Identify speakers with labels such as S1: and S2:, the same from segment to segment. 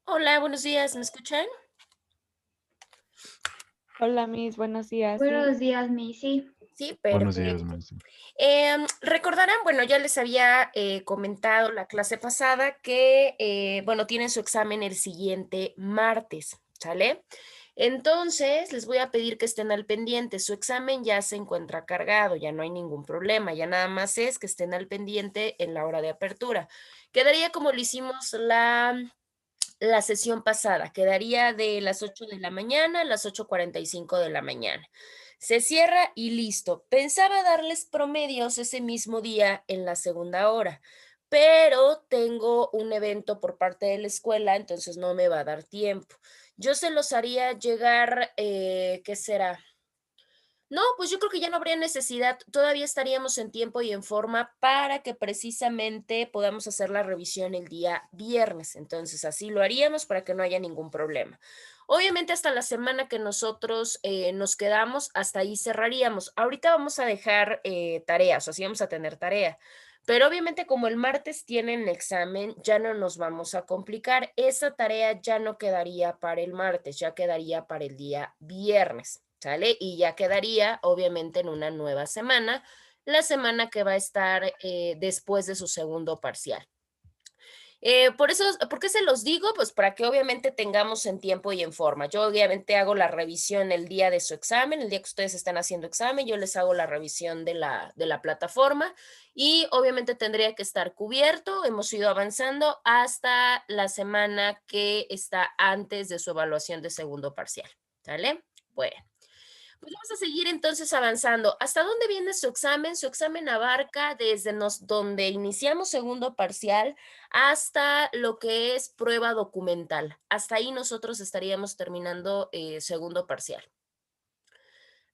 S1: Hola, buenos días, ¿me escuchan?
S2: Hola, Miss, buenos días. Sí,
S3: Buenos días, Missy.
S1: Sí,
S4: Buenos días,
S1: perfecto.
S4: maestro.
S1: Recordarán, bueno, ya les había comentado la clase pasada que, bueno, tienen su examen el siguiente martes, ¿sale? Entonces, les voy a pedir que estén al pendiente. Su examen ya se encuentra cargado, ya no hay ningún problema, ya nada más es que estén al pendiente en la hora de apertura. Quedaría como lo hicimos la sesión pasada, quedaría de las 8 de la mañana a las 8:45 de la mañana. Se cierra y listo. Pensaba darles promedios ese mismo día en la segunda hora, pero tengo un evento por parte de la escuela, entonces no me va a dar tiempo. Yo se los haría llegar, ¿qué será? No, pues yo creo que ya no habría necesidad, todavía estaríamos en tiempo y en forma para que precisamente podamos hacer la revisión el día viernes. Entonces, así lo haríamos para que no haya ningún problema. Obviamente, hasta la semana que nosotros nos quedamos, hasta ahí cerraríamos. Ahorita vamos a dejar tareas, o sea, sí vamos a tener tarea. Pero obviamente como el martes tienen examen, ya no nos vamos a complicar. Esa tarea ya no quedaría para el martes, ya quedaría para el día viernes, ¿sale? Y ya quedaría obviamente en una nueva semana, la semana que va a estar después de su segundo parcial. Por eso, ¿por qué se los digo? Pues para que obviamente tengamos en tiempo y en forma. Yo obviamente hago la revisión el día de su examen, el día que ustedes están haciendo examen, yo les hago la revisión de la plataforma y obviamente tendría que estar cubierto. Hemos ido avanzando hasta la semana que está antes de su evaluación de segundo parcial. ¿Sale? Bueno. Pues vamos a seguir entonces avanzando. ¿Hasta dónde viene su examen? Su examen abarca desde donde iniciamos segundo parcial hasta lo que es prueba documental. Hasta ahí nosotros estaríamos terminando segundo parcial.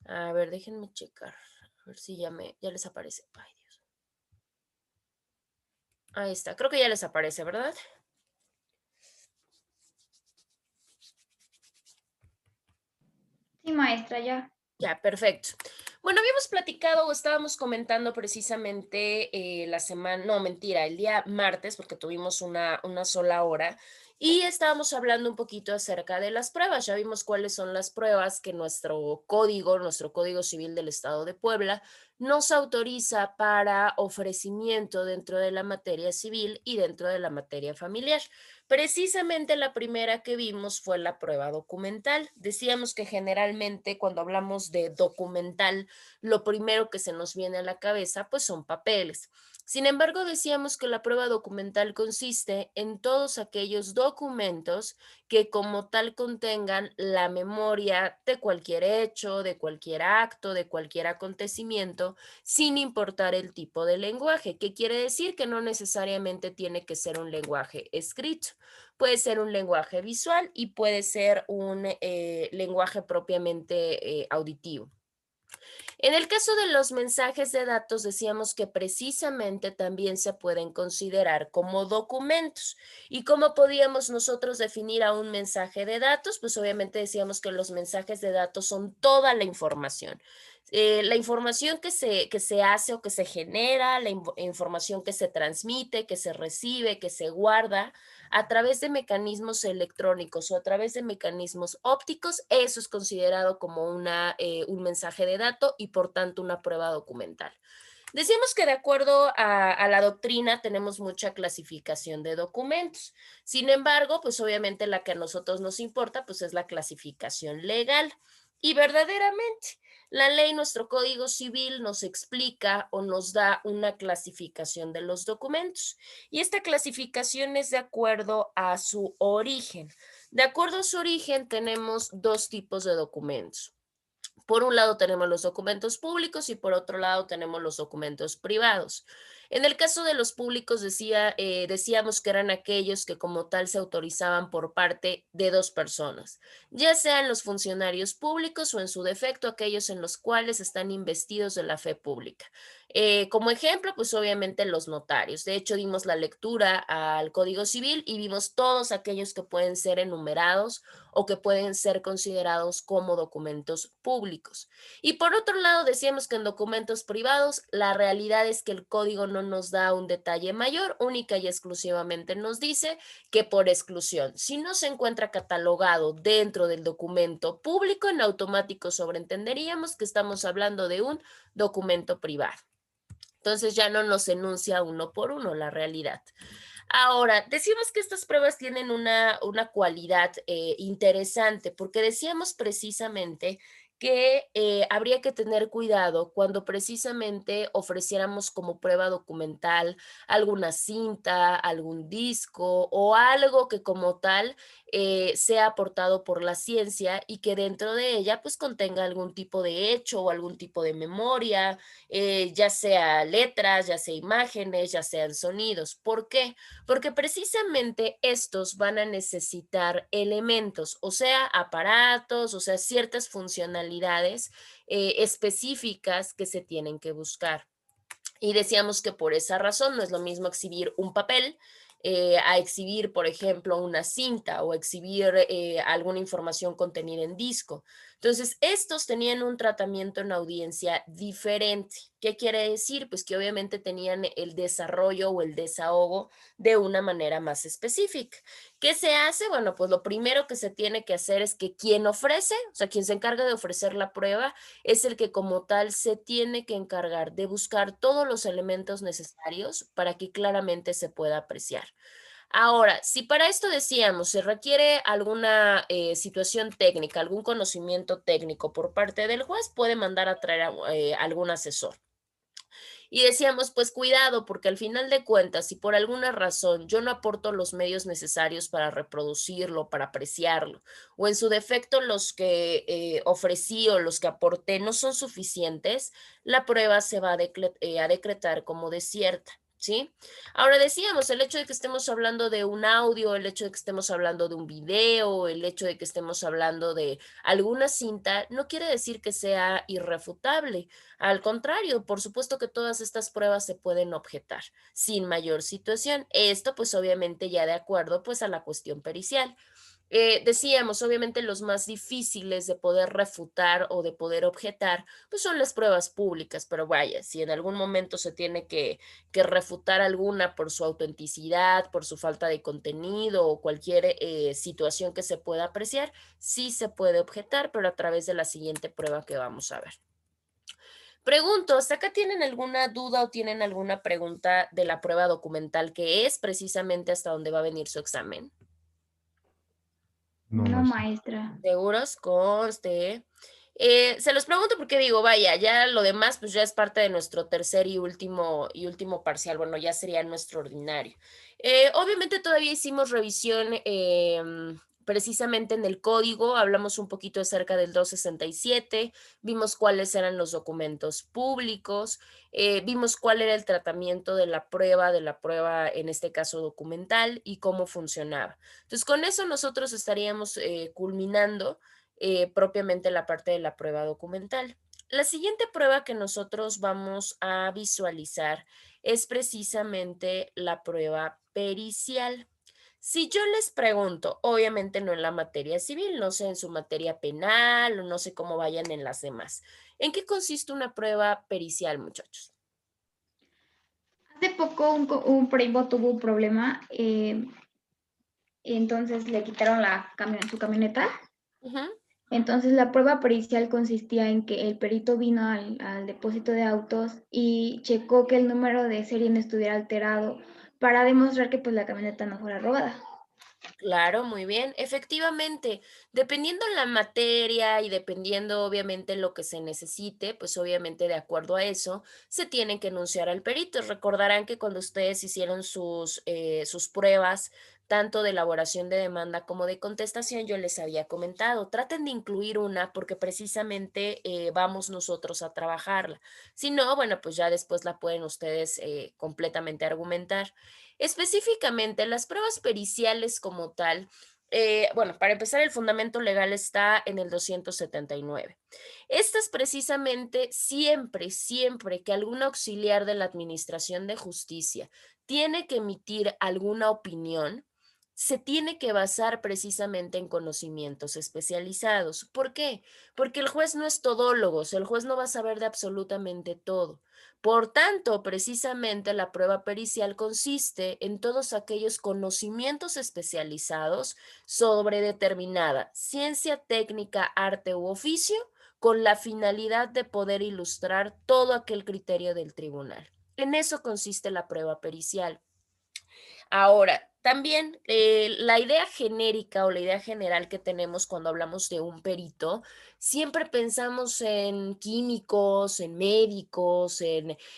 S1: A ver, déjenme checar. A ver si ya les aparece. Ay, Dios. Ahí está. Creo que ya les aparece, ¿verdad?
S3: Sí, maestra, ya.
S1: Ya, perfecto. Bueno, habíamos platicado o estábamos comentando precisamente la semana, no, mentira, el día martes, porque tuvimos una sola hora, y estábamos hablando un poquito acerca de las pruebas. Ya vimos cuáles son las pruebas que nuestro Código Civil del Estado de Puebla, nos autoriza para ofrecimiento dentro de la materia civil y dentro de la materia familiar. Precisamente la primera que vimos fue la prueba documental. Decíamos que generalmente cuando hablamos de documental, lo primero que se nos viene a la cabeza pues son papeles. Sin embargo, decíamos que la prueba documental consiste en todos aquellos documentos que como tal contengan la memoria de cualquier hecho, de cualquier acto, de cualquier acontecimiento, sin importar el tipo de lenguaje, que quiere decir que no necesariamente tiene que ser un lenguaje escrito. Puede ser un lenguaje visual y puede ser un lenguaje propiamente auditivo. En el caso de los mensajes de datos, decíamos que precisamente también se pueden considerar como documentos. ¿Y cómo podíamos nosotros definir a un mensaje de datos? Pues obviamente decíamos que los mensajes de datos son toda la información. La información que se hace o que se genera, la información que se transmite, que se recibe, que se guarda a través de mecanismos electrónicos o a través de mecanismos ópticos, eso es considerado como un mensaje de dato y por tanto una prueba documental. Decíamos que de acuerdo a la doctrina tenemos mucha clasificación de documentos. Sin embargo, pues obviamente la que a nosotros nos importa, pues es la clasificación legal. Y verdaderamente, la ley, nuestro Código Civil nos explica o nos da una clasificación de los documentos. Y esta clasificación es de acuerdo a su origen. De acuerdo a su origen, tenemos dos tipos de documentos. Por un lado tenemos los documentos públicos y por otro lado tenemos los documentos privados. En el caso de los públicos decíamos que eran aquellos que como tal se autorizaban por parte de dos personas, ya sean los funcionarios públicos o en su defecto aquellos en los cuales están investidos de la fe pública. Como ejemplo, pues obviamente los notarios. De hecho, dimos la lectura al Código Civil y vimos todos aquellos que pueden ser enumerados o que pueden ser considerados como documentos públicos. Y por otro lado, decíamos que en documentos privados, la realidad es que el código no no nos da un detalle mayor, única y exclusivamente nos dice que por exclusión, si no se encuentra catalogado dentro del documento público, en automático sobreentenderíamos que estamos hablando de un documento privado. Entonces ya no nos enuncia uno por uno la realidad. Ahora, decimos que estas pruebas tienen una cualidad interesante porque decíamos precisamente que habría que tener cuidado cuando precisamente ofreciéramos como prueba documental alguna cinta, algún disco o algo que como tal sea aportado por la ciencia y que dentro de ella pues contenga algún tipo de hecho o algún tipo de memoria, ya sea letras, ya sea imágenes, ya sean sonidos. ¿Por qué? Porque precisamente estos van a necesitar elementos, o sea, aparatos, o sea, ciertas funcionalidades específicas que se tienen que buscar. Y decíamos que por esa razón no es lo mismo exhibir un papel a exhibir, por ejemplo, una cinta o exhibir alguna información contenida en disco. Entonces, estos tenían un tratamiento en audiencia diferente. ¿Qué quiere decir? Pues que obviamente tenían el desarrollo o el desahogo de una manera más específica. ¿Qué se hace? Bueno, pues lo primero que se tiene que hacer es que quien ofrece, o sea, quien se encarga de ofrecer la prueba, es el que como tal se tiene que encargar de buscar todos los elementos necesarios para que claramente se pueda apreciar. Ahora, si para esto decíamos se requiere alguna situación técnica, algún conocimiento técnico por parte del juez, puede mandar a traer a algún asesor. Y decíamos, pues cuidado, porque al final de cuentas, si por alguna razón yo no aporto los medios necesarios para reproducirlo, para apreciarlo, o en su defecto los que ofrecí o los que aporté no son suficientes, la prueba se va a decretar como desierta. ¿Sí? Ahora decíamos, el hecho de que estemos hablando de un audio, el hecho de que estemos hablando de un video, el hecho de que estemos hablando de alguna cinta, no quiere decir que sea irrefutable. Al contrario, por supuesto que todas estas pruebas se pueden objetar sin mayor situación. Esto pues obviamente ya de acuerdo pues a la cuestión pericial. Decíamos, obviamente los más difíciles de poder refutar o de poder objetar, pues son las pruebas públicas, pero vaya, si en algún momento se tiene que refutar alguna por su autenticidad, por su falta de contenido o cualquier situación que se pueda apreciar, sí se puede objetar, pero a través de la siguiente prueba que vamos a ver. Pregunto, ¿hasta acá tienen alguna duda o tienen alguna pregunta de la prueba documental que es precisamente hasta donde va a venir su examen?
S2: No,
S3: No,
S2: maestra.
S3: maestra.
S1: ¿Seguros? Conste. Se los pregunto porque digo, vaya, ya lo demás pues ya es parte de nuestro tercer y último parcial, bueno, ya sería nuestro ordinario. Obviamente todavía hicimos revisión precisamente en el código, hablamos un poquito acerca del 267, vimos cuáles eran los documentos públicos, vimos cuál era el tratamiento de la prueba en este caso documental y cómo funcionaba. Entonces, con eso nosotros estaríamos culminando propiamente la parte de la prueba documental. La siguiente prueba que nosotros vamos a visualizar es precisamente la prueba pericial. Si yo les pregunto, obviamente no en la materia civil, no sé en su materia penal o no sé cómo vayan en las demás, ¿en qué consiste una prueba pericial, muchachos?
S3: Hace poco un primo tuvo un problema, entonces le quitaron su camioneta.
S1: Ujú.
S3: Entonces la prueba pericial consistía en que el perito vino al depósito de autos y checó que el número de serie no estuviera alterado para demostrar que pues la camioneta no fuera robada.
S1: Claro, muy bien. Efectivamente, dependiendo la materia y dependiendo obviamente lo que se necesite, pues obviamente de acuerdo a eso se tienen que enunciar al perito. Recordarán que cuando ustedes hicieron sus pruebas, tanto de elaboración de demanda como de contestación, yo les había comentado, traten de incluir una porque precisamente vamos nosotros a trabajarla. Si no, bueno, pues ya después la pueden ustedes completamente argumentar. Específicamente, las pruebas periciales como tal, bueno, para empezar, el fundamento legal está en el 279. Estas precisamente siempre que algún auxiliar de la Administración de Justicia tiene que emitir alguna opinión, se tiene que basar precisamente en conocimientos especializados. ¿Por qué? Porque el juez no es todólogo, o sea, el juez no va a saber de absolutamente todo. Por tanto, precisamente la prueba pericial consiste en todos aquellos conocimientos especializados sobre determinada ciencia, técnica, arte u oficio, con la finalidad de poder ilustrar todo aquel criterio del tribunal. En eso consiste la prueba pericial. Ahora, también la idea genérica o la idea general que tenemos cuando hablamos de un perito, siempre pensamos en químicos, en médicos,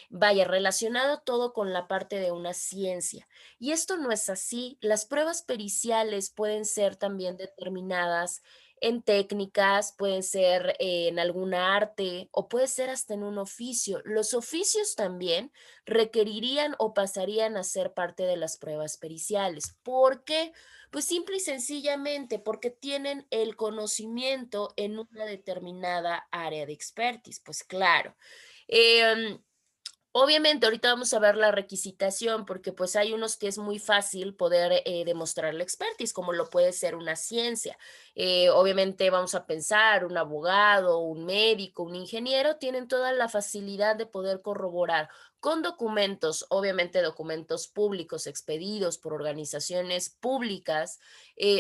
S1: vaya, relacionado todo con la parte de una ciencia. Y esto no es así. Las pruebas periciales pueden ser también determinadas en técnicas, pueden ser en alguna arte o puede ser hasta en un oficio. Los oficios también requerirían o pasarían a ser parte de las pruebas periciales. ¿Por qué? Pues simple y sencillamente porque tienen el conocimiento en una determinada área de expertise. Pues claro. Em, Obviamente, ahorita vamos a ver la requisitación, porque pues hay unos que es muy fácil poder demostrar la expertise, como lo puede ser una ciencia. Obviamente vamos a pensar, un abogado, un médico, un ingeniero, tienen toda la facilidad de poder corroborar con documentos, obviamente documentos públicos expedidos por organizaciones públicas,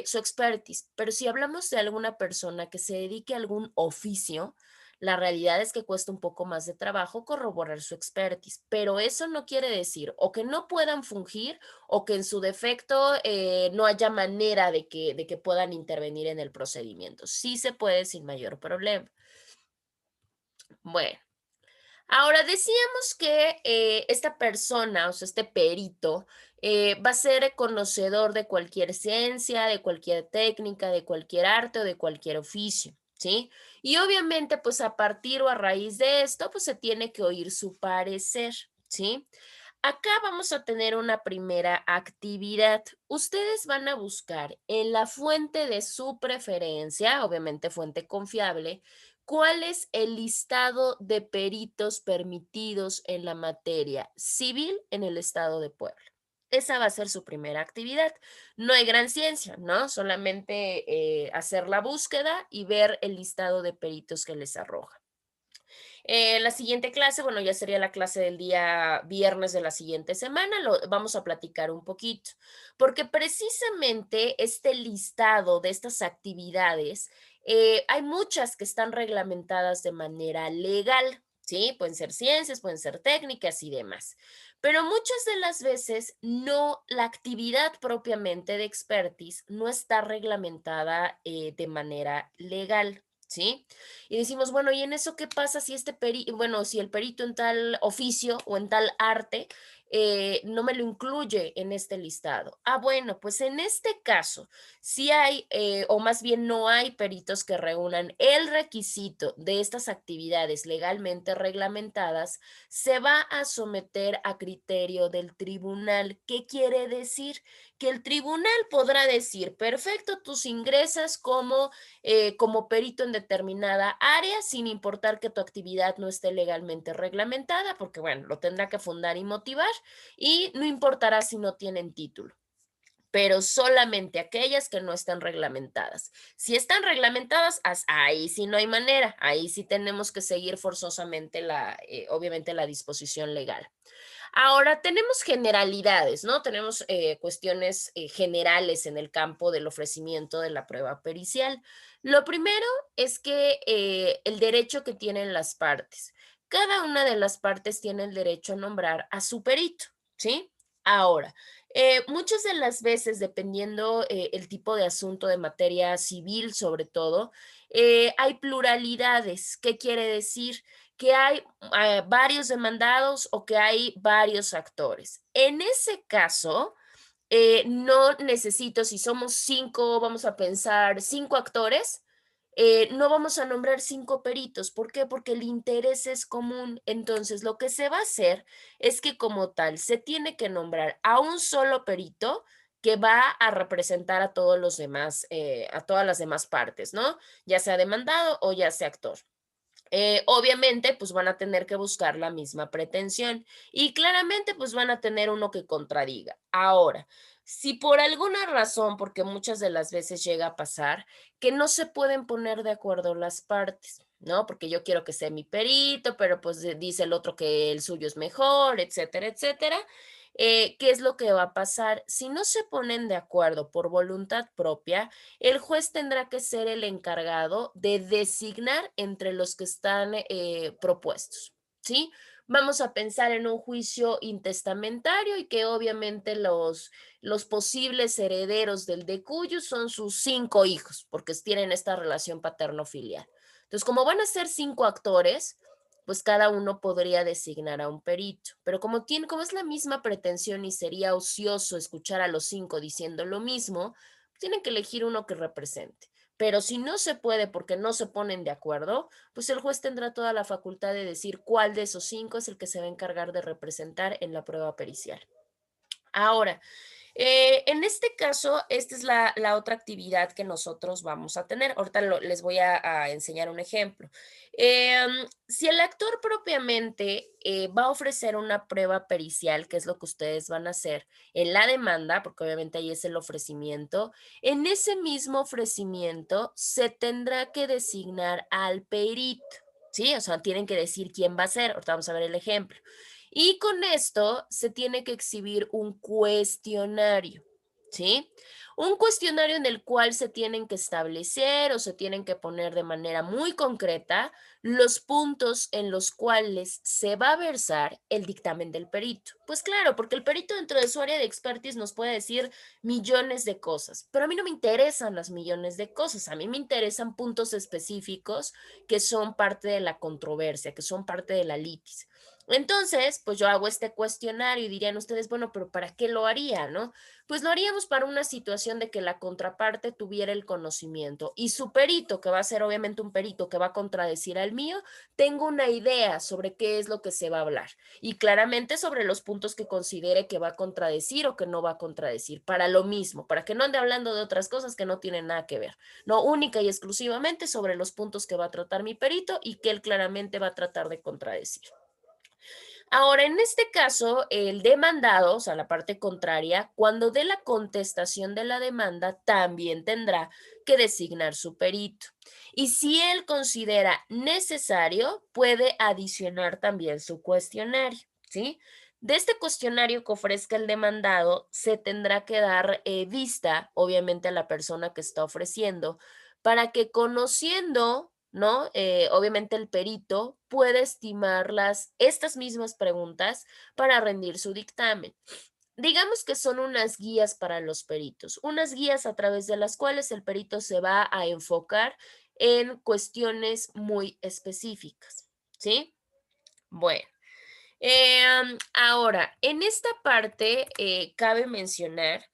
S1: su expertise. Pero si hablamos de alguna persona que se dedique a algún oficio, la realidad es que cuesta un poco más de trabajo corroborar su expertise, pero eso no quiere decir o que no puedan fungir o que en su defecto no haya manera de que puedan intervenir en el procedimiento. Sí se puede sin mayor problema. Bueno, ahora decíamos que esta persona, o sea, este perito, va a ser conocedor de cualquier ciencia, de cualquier técnica, de cualquier arte o de cualquier oficio, ¿sí? Y obviamente, pues a partir o a raíz de esto, pues se tiene que oír su parecer, ¿sí? Acá vamos a tener una primera actividad. Ustedes van a buscar en la fuente de su preferencia, obviamente fuente confiable, cuál es el listado de peritos permitidos en la materia civil en el estado de Puebla. Esa va a ser su primera actividad. No hay gran ciencia, ¿no? Solamente hacer la búsqueda y ver el listado de peritos que les arroja. La siguiente clase, bueno, ya sería la clase del día viernes de la siguiente semana, vamos a platicar un poquito, porque precisamente este listado de estas actividades, hay muchas que están reglamentadas de manera legal, ¿sí? Pueden ser ciencias, pueden ser técnicas y demás, pero muchas de las veces no, la actividad propiamente de expertise no está reglamentada de manera legal, ¿sí? Y decimos, bueno, ¿y en eso qué pasa si bueno, si el perito en tal oficio o en tal arte no me lo incluye en este listado? Ah, bueno, pues en este caso, sí hay, o más bien no hay peritos que reúnan el requisito de estas actividades legalmente reglamentadas, se va a someter a criterio del tribunal. ¿Qué quiere decir? Que el tribunal podrá decir, perfecto, tus ingresas como perito en determinada área, sin importar que tu actividad no esté legalmente reglamentada, porque bueno, lo tendrá que fundar y motivar, y no importará si no tienen título, pero solamente aquellas que no están reglamentadas. Si están reglamentadas, ahí sí no hay manera, ahí sí tenemos que seguir forzosamente obviamente la disposición legal. Ahora, tenemos generalidades, ¿no? Tenemos cuestiones generales en el campo del ofrecimiento de la prueba pericial. Lo primero es que el derecho que tienen las partes. Cada una de las partes tiene el derecho a nombrar a su perito, ¿sí? Ahora, muchas de las veces, dependiendo el tipo de asunto de materia civil, sobre todo, hay pluralidades. ¿Qué quiere decir? Que hay varios demandados o que hay varios actores. En ese caso, no necesito, si somos 5, vamos a pensar 5 actores, no vamos a nombrar 5 peritos. ¿Por qué? Porque el interés es común. Entonces, lo que se va a hacer es que como tal, se tiene que nombrar a un solo perito que va a representar a todos los demás, a todas las demás partes, ¿no? Ya sea demandado o ya sea actor. Obviamente, pues van a tener que buscar la misma pretensión y claramente, pues van a tener uno que contradiga. Ahora, si por alguna razón, porque muchas de las veces llega a pasar, que no se pueden poner de acuerdo las partes, ¿no? Porque yo quiero que sea mi perito, pero pues dice el otro que el suyo es mejor, etcétera, etcétera. ¿Qué es lo que va a pasar? Si no se ponen de acuerdo por voluntad propia, el juez tendrá que ser el encargado de designar entre los que están propuestos, ¿sí? Vamos a pensar en un juicio intestamentario y que obviamente los posibles herederos del decuyo son sus 5 hijos, porque tienen esta relación paterno-filial. Entonces, como van a ser 5 actores, pues cada uno podría designar a un perito, pero como es la misma pretensión y sería ocioso escuchar a los 5 diciendo lo mismo, tienen que elegir uno que represente. Pero si no se puede porque no se ponen de acuerdo, pues el juez tendrá toda la facultad de decir cuál de esos 5 es el que se va a encargar de representar en la prueba pericial. Ahora, en este caso, esta es la otra actividad que nosotros vamos a tener. Ahorita les voy a enseñar un ejemplo. Si el actor propiamente va a ofrecer una prueba pericial, que es lo que ustedes van a hacer en la demanda, porque obviamente ahí es el ofrecimiento, en ese mismo ofrecimiento se tendrá que designar al perito, ¿sí? O sea, tienen que decir quién va a ser. Ahorita vamos a ver el ejemplo. Y con esto se tiene que exhibir un cuestionario, ¿sí? Un cuestionario en el cual se tienen que establecer o se tienen que poner de manera muy concreta los puntos en los cuales se va a versar el dictamen del perito. Pues claro, porque el perito dentro de su área de expertise nos puede decir millones de cosas, pero a mí no me interesan las millones de cosas, a mí me interesan puntos específicos que son parte de la controversia, que son parte de la litis. Entonces, pues yo hago este cuestionario y dirían ustedes, bueno, pero ¿para qué lo haría, no? Pues lo haríamos para una situación de que la contraparte tuviera el conocimiento y su perito, que va a ser obviamente un perito que va a contradecir al mío, tengo una idea sobre qué es lo que se va a hablar y claramente sobre los puntos que considere que va a contradecir o que no va a contradecir, para lo mismo, para que no ande hablando de otras cosas que no tienen nada que ver, no única y exclusivamente sobre los puntos que va a tratar mi perito y que él claramente va a tratar de contradecir. Ahora, en este caso, el demandado, o sea, la parte contraria, cuando dé la contestación de la demanda, también tendrá que designar su perito. Y si él considera necesario, puede adicionar también su cuestionario, ¿sí? De este cuestionario que ofrezca el demandado, se tendrá que dar vista, obviamente, a la persona que está ofreciendo, para que conociendo, ¿no? Obviamente el perito puede estimar estas mismas preguntas para rendir su dictamen. Digamos que son unas guías para los peritos, unas guías a través de las cuales el perito se va a enfocar en cuestiones muy específicas, ¿sí? Bueno, ahora, en esta parte cabe mencionar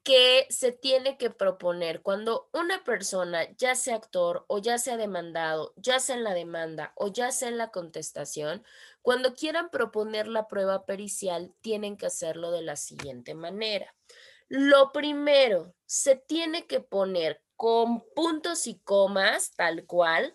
S1: que se tiene que proponer cuando una persona, ya sea actor o ya sea demandado, ya sea en la demanda o ya sea en la contestación, cuando quieran proponer la prueba pericial, tienen que hacerlo de la siguiente manera. Lo primero, se tiene que poner con puntos y comas, tal cuál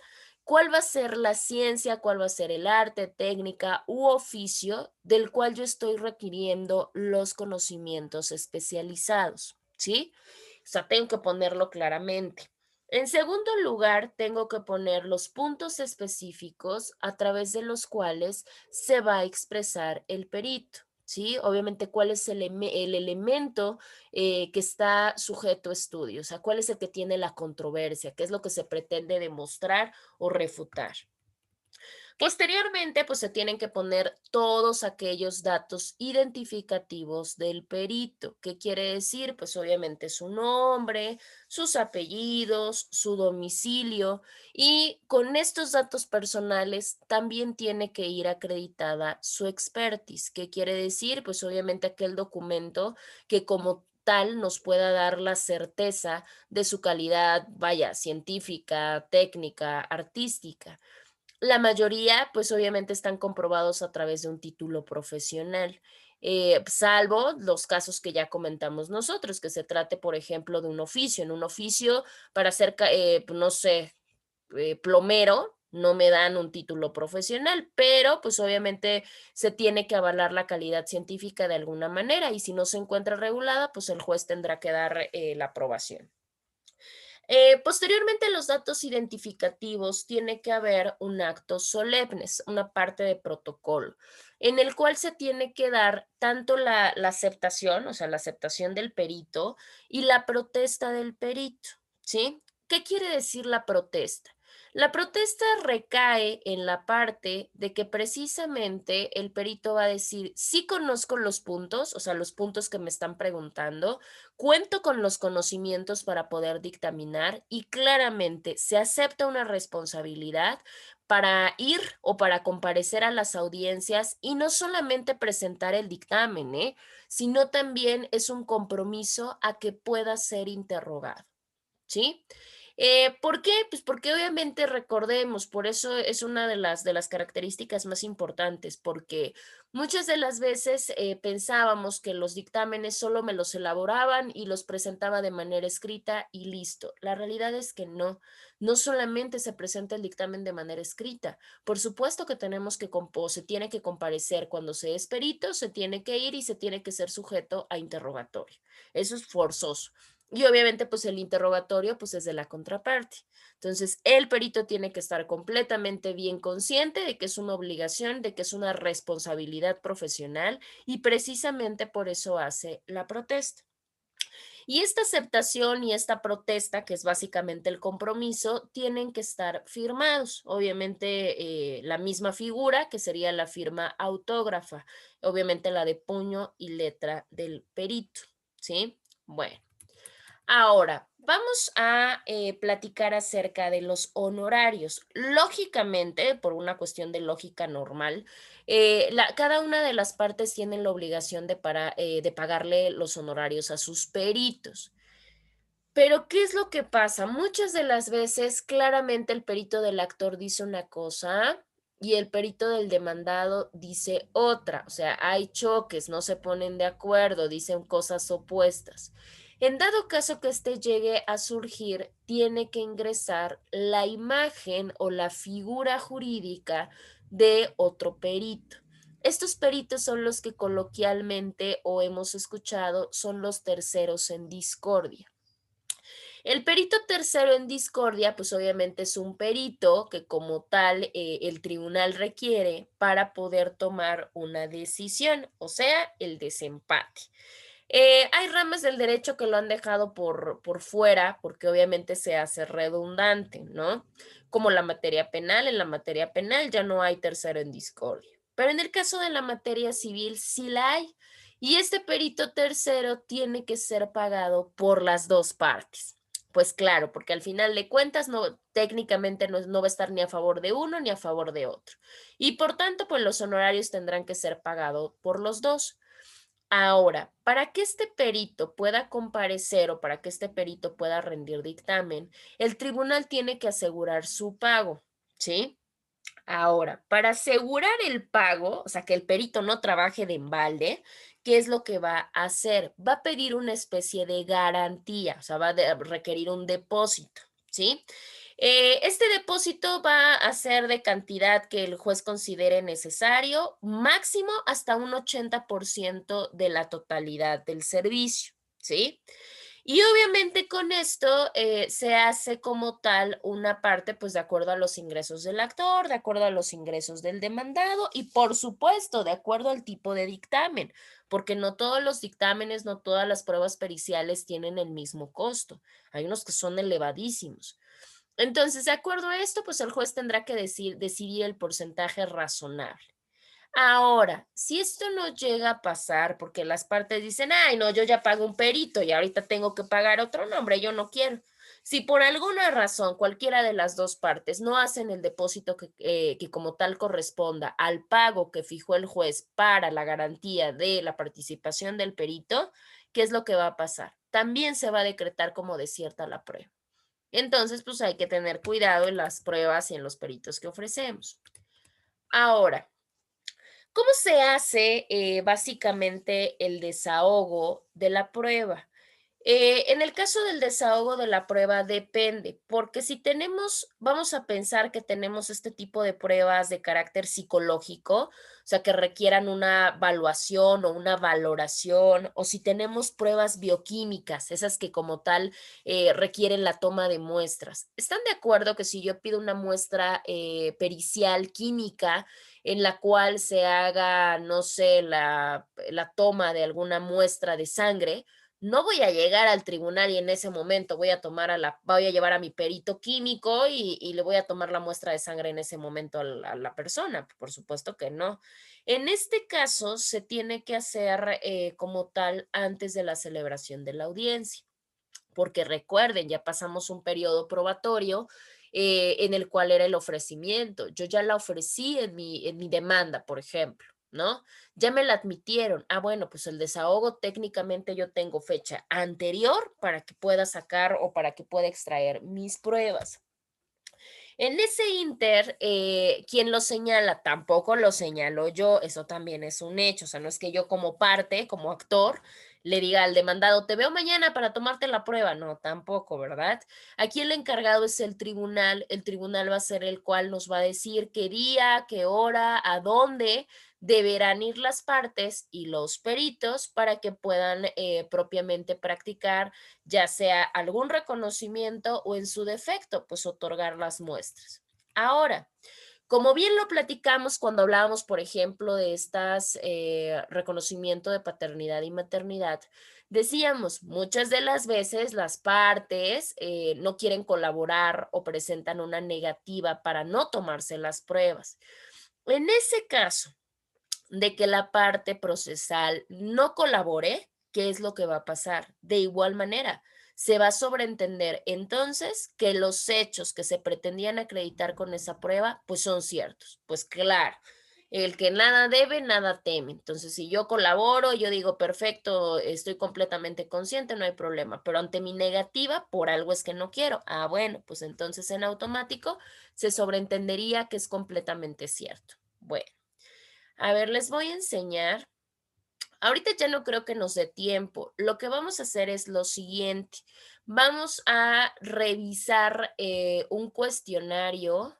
S1: va a ser la ciencia, cuál va a ser el arte, técnica u oficio del cual yo estoy requiriendo los conocimientos especializados, ¿sí? O sea, tengo que ponerlo claramente. En segundo lugar, tengo que poner los puntos específicos a través de los cuales se va a expresar el perito, ¿sí? Obviamente, cuál es el elemento que está sujeto a estudio, o sea, cuál es el que tiene la controversia, qué es lo que se pretende demostrar o refutar. Posteriormente, pues se tienen que poner todos aquellos datos identificativos del perito. ¿Qué quiere decir? Pues obviamente su nombre, sus apellidos, su domicilio y con estos datos personales también tiene que ir acreditada su expertise. ¿Qué quiere decir? Pues obviamente aquel documento que como tal nos pueda dar la certeza de su calidad, vaya, científica, técnica, artística. La mayoría, pues obviamente están comprobados a través de un título profesional, salvo los casos que ya comentamos nosotros, que se trate, por ejemplo, de un oficio. En un oficio para ser, no sé, plomero, no me dan un título profesional, pero pues obviamente se tiene que avalar la calidad científica de alguna manera y si no se encuentra regulada, pues el juez tendrá que dar la aprobación. Posteriormente a los datos identificativos tiene que haber un acto solemne, una parte de protocolo, en el cual se tiene que dar tanto la aceptación, o sea, la aceptación del perito y la protesta del perito, ¿sí? ¿Qué quiere decir la protesta? La protesta recae en la parte de que precisamente el perito va a decir, sí conozco los puntos, o sea, los puntos que me están preguntando, cuento con los conocimientos para poder dictaminar y claramente se acepta una responsabilidad para ir o para comparecer a las audiencias y no solamente presentar el dictamen, sino también es un compromiso a que pueda ser interrogado. ¿Sí? ¿Por qué? Pues porque obviamente recordemos, por eso es una de las características más importantes, porque muchas de las veces pensábamos que los dictámenes solo me los elaboraban y los presentaba de manera escrita y listo. La realidad es que no, no solamente se presenta el dictamen de manera escrita, por supuesto que tenemos que, se tiene que comparecer cuando se es perito, se tiene que ir y se tiene que ser sujeto a interrogatorio. Eso es forzoso. Y obviamente, pues el interrogatorio, pues es de la contraparte. Entonces, el perito tiene que estar completamente bien consciente de que es una obligación, de que es una responsabilidad profesional y precisamente por eso hace la protesta. Y esta aceptación y esta protesta, que es básicamente el compromiso, tienen que estar firmados. Obviamente, la misma figura, que sería la firma autógrafa, obviamente la de puño y letra del perito, ¿sí? Bueno. Ahora, vamos a platicar acerca de los honorarios. Lógicamente, por una cuestión de lógica normal, cada una de las partes tiene la obligación de pagarle los honorarios a sus peritos. Pero, ¿qué es lo que pasa? Muchas de las veces, claramente el perito del actor dice una cosa y el perito del demandado dice otra. O sea, hay choques, no se ponen de acuerdo, dicen cosas opuestas. En dado caso que este llegue a surgir, tiene que ingresar la imagen o la figura jurídica de otro perito. Estos peritos son los que coloquialmente o hemos escuchado son los terceros en discordia. El perito tercero en discordia, pues obviamente es un perito que como tal el tribunal requiere para poder tomar una decisión, o sea, el desempate. Hay ramas del derecho que lo han dejado por fuera porque obviamente se hace redundante, ¿no? Como la materia penal, en la materia penal ya no hay tercero en discordia, pero en el caso de la materia civil sí la hay. Y este perito tercero tiene que ser pagado por las dos partes. Pues claro, porque al final de cuentas no, técnicamente no va a estar ni a favor de uno ni a favor de otro. Y por tanto, pues los honorarios tendrán que ser pagados por los dos. Ahora, para que este perito pueda comparecer o para que este perito pueda rendir dictamen, el tribunal tiene que asegurar su pago, ¿sí? Ahora, para asegurar el pago, o sea, que el perito no trabaje de embalde, ¿qué es lo que va a hacer? Va a pedir una especie de garantía, o sea, va a requerir un depósito, ¿sí? Este depósito va a ser de cantidad que el juez considere necesario, máximo hasta un 80% de la totalidad del servicio, ¿sí? Y obviamente con esto se hace como tal una parte, pues de acuerdo a los ingresos del actor, de acuerdo a los ingresos del demandado y por supuesto de acuerdo al tipo de dictamen, porque no todos los dictámenes, no todas las pruebas periciales tienen el mismo costo. Hay unos que son elevadísimos. Entonces, de acuerdo a esto, pues el juez tendrá que decidir el porcentaje razonable. Ahora, si esto no llega a pasar porque las partes dicen, ay, no, yo ya pago un perito y ahorita tengo que pagar otro nombre, yo no quiero. Si por alguna razón cualquiera de las dos partes no hacen el depósito que como tal corresponda al pago que fijó el juez para la garantía de la participación del perito, ¿qué es lo que va a pasar? También se va a decretar como desierta la prueba. Entonces, pues hay que tener cuidado en las pruebas y en los peritos que ofrecemos. Ahora, ¿cómo se hace básicamente el desahogo de la prueba? En el caso del desahogo de la prueba depende, porque si tenemos, vamos a pensar que tenemos este tipo de pruebas de carácter psicológico, o sea, que requieran una evaluación o una valoración, o si tenemos pruebas bioquímicas, esas que como tal requieren la toma de muestras. ¿Están de acuerdo que si yo pido una muestra pericial química en la cual se haga, no sé, la toma de alguna muestra de sangre? No voy a llegar al tribunal y en ese momento voy a llevar a mi perito químico y le voy a tomar la muestra de sangre en ese momento a la persona. Por supuesto que no. En este caso, se tiene que hacer como tal antes de la celebración de la audiencia, porque recuerden, ya pasamos un periodo probatorio en el cual era el ofrecimiento. Yo ya la ofrecí en mi demanda, por ejemplo, ¿no? Ya me la admitieron. Ah, bueno, pues el desahogo técnicamente yo tengo fecha anterior para que pueda sacar o para que pueda extraer mis pruebas. En ese inter, ¿quién lo señala? Tampoco lo señalo yo, eso también es un hecho, o sea, no es que yo como parte, como actor, le diga al demandado, te veo mañana para tomarte la prueba, no, tampoco, ¿verdad? Aquí el encargado es el tribunal va a ser el cual nos va a decir qué día, qué hora, a dónde deberán ir las partes y los peritos para que puedan propiamente practicar ya sea algún reconocimiento o en su defecto, pues otorgar las muestras. Ahora, como bien lo platicamos cuando hablábamos, por ejemplo, de estas reconocimiento de paternidad y maternidad, decíamos, muchas de las veces las partes no quieren colaborar o presentan una negativa para no tomarse las pruebas. En ese caso, de que la parte procesal no colabore, ¿qué es lo que va a pasar? De igual manera, se va a sobreentender entonces que los hechos que se pretendían acreditar con esa prueba, pues son ciertos. Pues claro, el que nada debe, nada teme. Entonces, si yo colaboro, yo digo, perfecto, estoy completamente consciente, no hay problema, pero ante mi negativa, por algo es que no quiero. Ah, bueno, pues entonces en automático se sobreentendería que es completamente cierto. Bueno. A ver, les voy a enseñar. Ahorita ya no creo que nos dé tiempo. Lo que vamos a hacer es lo siguiente. Vamos a revisar un cuestionario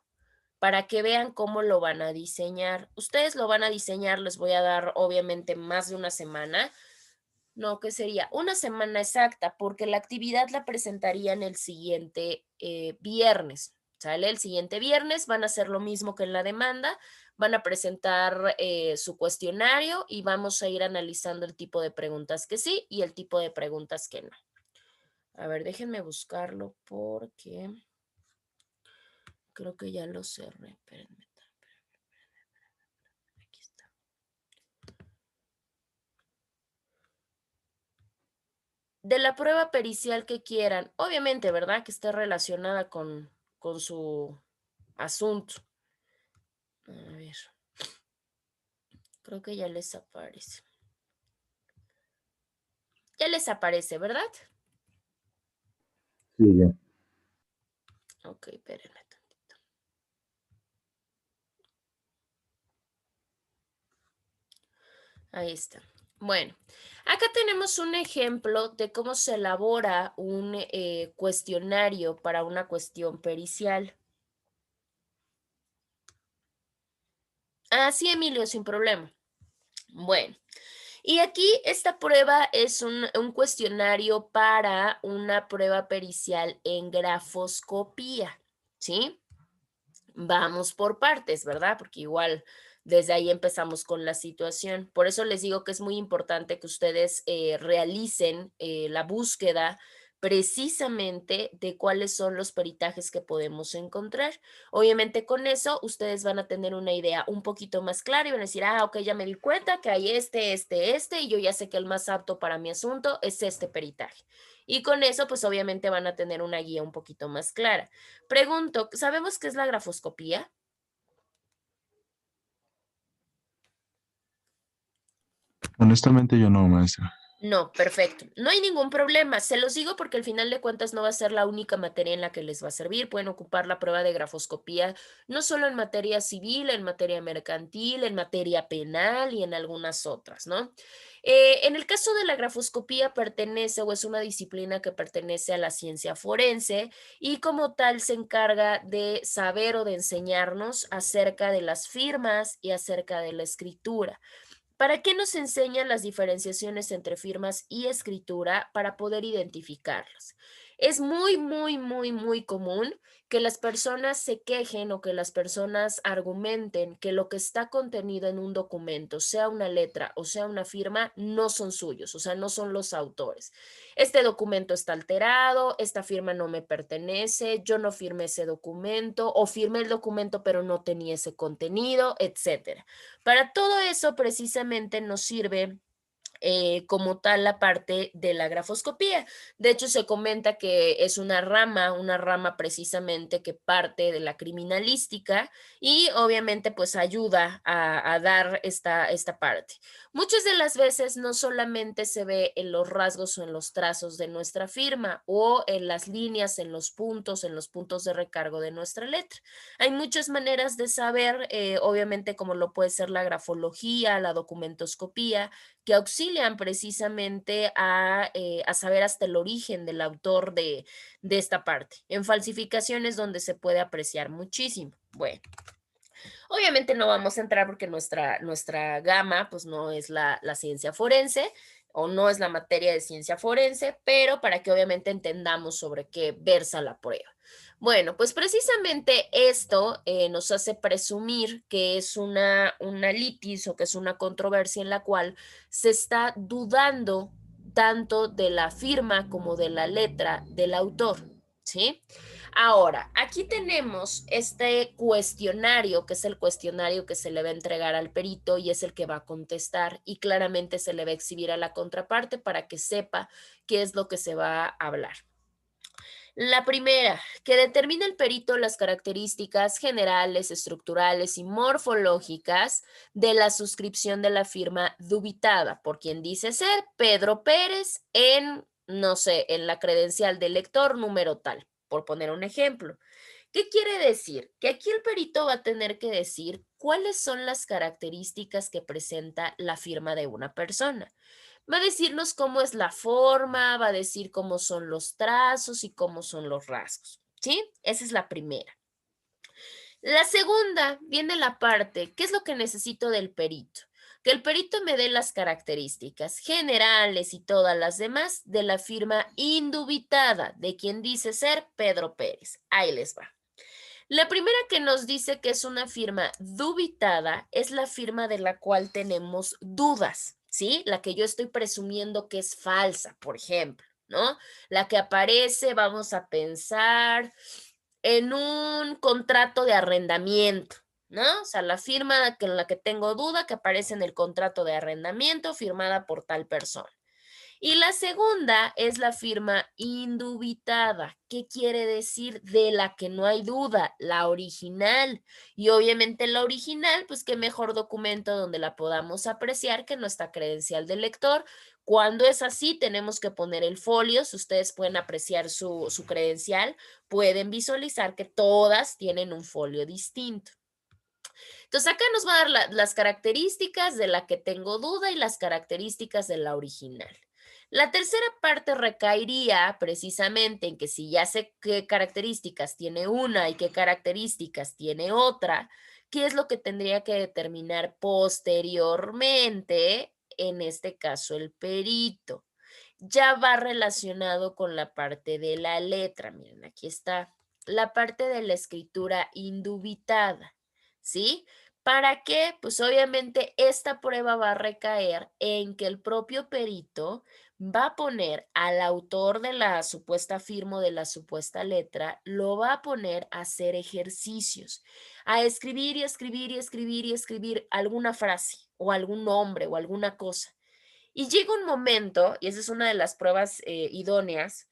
S1: para que vean cómo lo van a diseñar. Ustedes lo van a diseñar, les voy a dar obviamente más de una semana. No, ¿qué sería? Una semana exacta, porque la actividad la presentarían el siguiente viernes. ¿Sale? El siguiente viernes van a hacer lo mismo que en la demanda, van a presentar su cuestionario y vamos a ir analizando el tipo de preguntas que sí y el tipo de preguntas que no. A ver, déjenme buscarlo porque creo que ya lo cerré. Espérenme. Aquí está. De la prueba pericial que quieran, obviamente, ¿verdad? Que esté relacionada con su asunto. A ver, creo que ya les aparece. Ya les aparece, ¿verdad?
S4: Sí, ya.
S1: Ok, espérenme tantito. Ahí está. Bueno, acá tenemos un ejemplo de cómo se elabora un cuestionario para una cuestión pericial. Ah, sí, Emilio, sin problema. Bueno, y aquí esta prueba es un cuestionario para una prueba pericial en grafoscopía, ¿sí? Vamos por partes, ¿verdad? Porque igual desde ahí empezamos con la situación. Por eso les digo que es muy importante que ustedes realicen la búsqueda precisamente de cuáles son los peritajes que podemos encontrar. Obviamente con eso ustedes van a tener una idea un poquito más clara y van a decir, ah, ok, ya me di cuenta que hay y yo ya sé que el más apto para mi asunto es este peritaje. Y con eso, pues obviamente van a tener una guía un poquito más clara. Pregunto, ¿sabemos qué es la grafoscopía?
S4: Honestamente yo no, maestra.
S1: No, perfecto. No hay ningún problema. Se los digo porque al final de cuentas no va a ser la única materia en la que les va a servir. Pueden ocupar la prueba de grafoscopía no solo en materia civil, en materia mercantil, en materia penal y en algunas otras, ¿no? En el caso de la grafoscopía pertenece o es una disciplina que pertenece a la ciencia forense y como tal se encarga de saber o de enseñarnos acerca de las firmas y acerca de la escritura. ¿Para qué nos enseñan las diferenciaciones entre firmas y escritura? Para poder identificarlas. Es muy común que las personas se quejen o que las personas argumenten que lo que está contenido en un documento, sea una letra o sea una firma, no son suyos, o sea, no son los autores. Este documento está alterado, esta firma no me pertenece, yo no firmé ese documento o firmé el documento pero no tenía ese contenido, etcétera. Para todo eso precisamente nos sirve como tal la parte de la grafoscopía. De hecho, se comenta que es una rama precisamente que parte de la criminalística y obviamente pues ayuda a dar esta parte. Muchas de las veces no solamente se ve en los rasgos o en los trazos de nuestra firma o en las líneas, en los puntos de recargo de nuestra letra. Hay muchas maneras de saber, obviamente como lo puede ser la grafología, la documentoscopía, que auxilian precisamente a saber hasta el origen del autor de esta parte. En falsificaciones donde se puede apreciar muchísimo. Bueno, obviamente no vamos a entrar porque nuestra gama pues no es la ciencia forense o no es la materia de ciencia forense, pero para que obviamente entendamos sobre qué versa la prueba. Bueno, pues precisamente esto nos hace presumir que es una litis o que es una controversia en la cual se está dudando tanto de la firma como de la letra del autor, ¿sí? Ahora, aquí tenemos este cuestionario, que es el cuestionario que se le va a entregar al perito y es el que va a contestar y claramente se le va a exhibir a la contraparte para que sepa qué es lo que se va a hablar. La primera, que determina el perito las características generales, estructurales y morfológicas de la suscripción de la firma dubitada por quien dice ser Pedro Pérez en, no sé, en la credencial del lector número tal, por poner un ejemplo. ¿Qué quiere decir? Que aquí el perito va a tener que decir cuáles son las características que presenta la firma de una persona. Va a decirnos cómo es la forma, va a decir cómo son los trazos y cómo son los rasgos, ¿sí? Esa es la primera. La segunda viene la parte, ¿qué es lo que necesito del perito? Que el perito me dé las características generales y todas las demás de la firma indubitada de quien dice ser Pedro Pérez. Ahí les va. La primera que nos dice que es una firma dubitada es la firma de la cual tenemos dudas, ¿sí? La que yo estoy presumiendo que es falsa, por ejemplo, ¿no? La que aparece, vamos a pensar, en un contrato de arrendamiento, ¿no? O sea, la firma en la que tengo duda que aparece en el contrato de arrendamiento firmada por tal persona. Y la segunda es la firma indubitada. ¿Qué quiere decir? De la que no hay duda, la original. Y obviamente la original, pues qué mejor documento donde la podamos apreciar que nuestra credencial de lector. Cuando es así, tenemos que poner el folio. Si ustedes pueden apreciar su credencial, pueden visualizar que todas tienen un folio distinto. Entonces acá nos va a dar las características de la que tengo duda y las características de la original. La tercera parte recaería precisamente en que si ya sé qué características tiene una y qué características tiene otra, qué es lo que tendría que determinar posteriormente, en este caso el perito. Ya va relacionado con la parte de la letra. Miren, aquí está la parte de la escritura indubitada, ¿sí? ¿Para qué? Pues obviamente esta prueba va a recaer en que el propio perito va a poner al autor de la supuesta firma o de la supuesta letra, lo va a poner a hacer ejercicios, a escribir y escribir y escribir y escribir alguna frase o algún nombre o alguna cosa. Y llega un momento, y esa es una de las pruebas idóneas,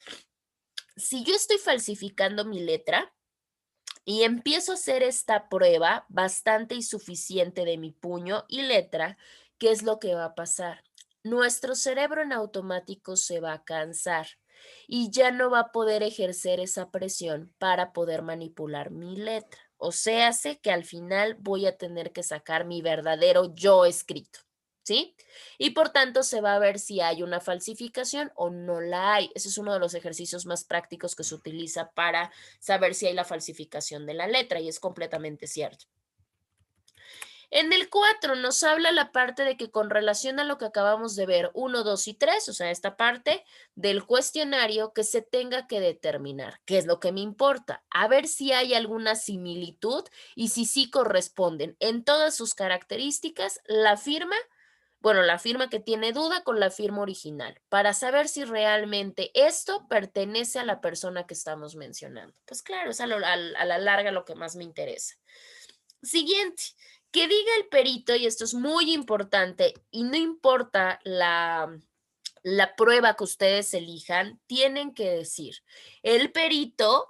S1: si yo estoy falsificando mi letra, y empiezo a hacer esta prueba bastante y suficiente de mi puño y letra, ¿qué es lo que va a pasar? Nuestro cerebro en automático se va a cansar y ya no va a poder ejercer esa presión para poder manipular mi letra. O sea, sé que al final voy a tener que sacar mi verdadero yo escrito, ¿sí? Y por tanto se va a ver si hay una falsificación o no la hay. Ese es uno de los ejercicios más prácticos que se utiliza para saber si hay la falsificación de la letra y es completamente cierto. En el 4 nos habla la parte de que con relación a lo que acabamos de ver, 1, 2 y 3, o sea, esta parte del cuestionario que se tenga que determinar, qué es lo que me importa, a ver si hay alguna similitud y si sí corresponden en todas sus características la firma, bueno, la firma que tiene duda con la firma original, para saber si realmente esto pertenece a la persona que estamos mencionando. Pues claro, es a la larga lo que más me interesa. Siguiente, que diga el perito, y esto es muy importante, y no importa la prueba que ustedes elijan, tienen que decir, el perito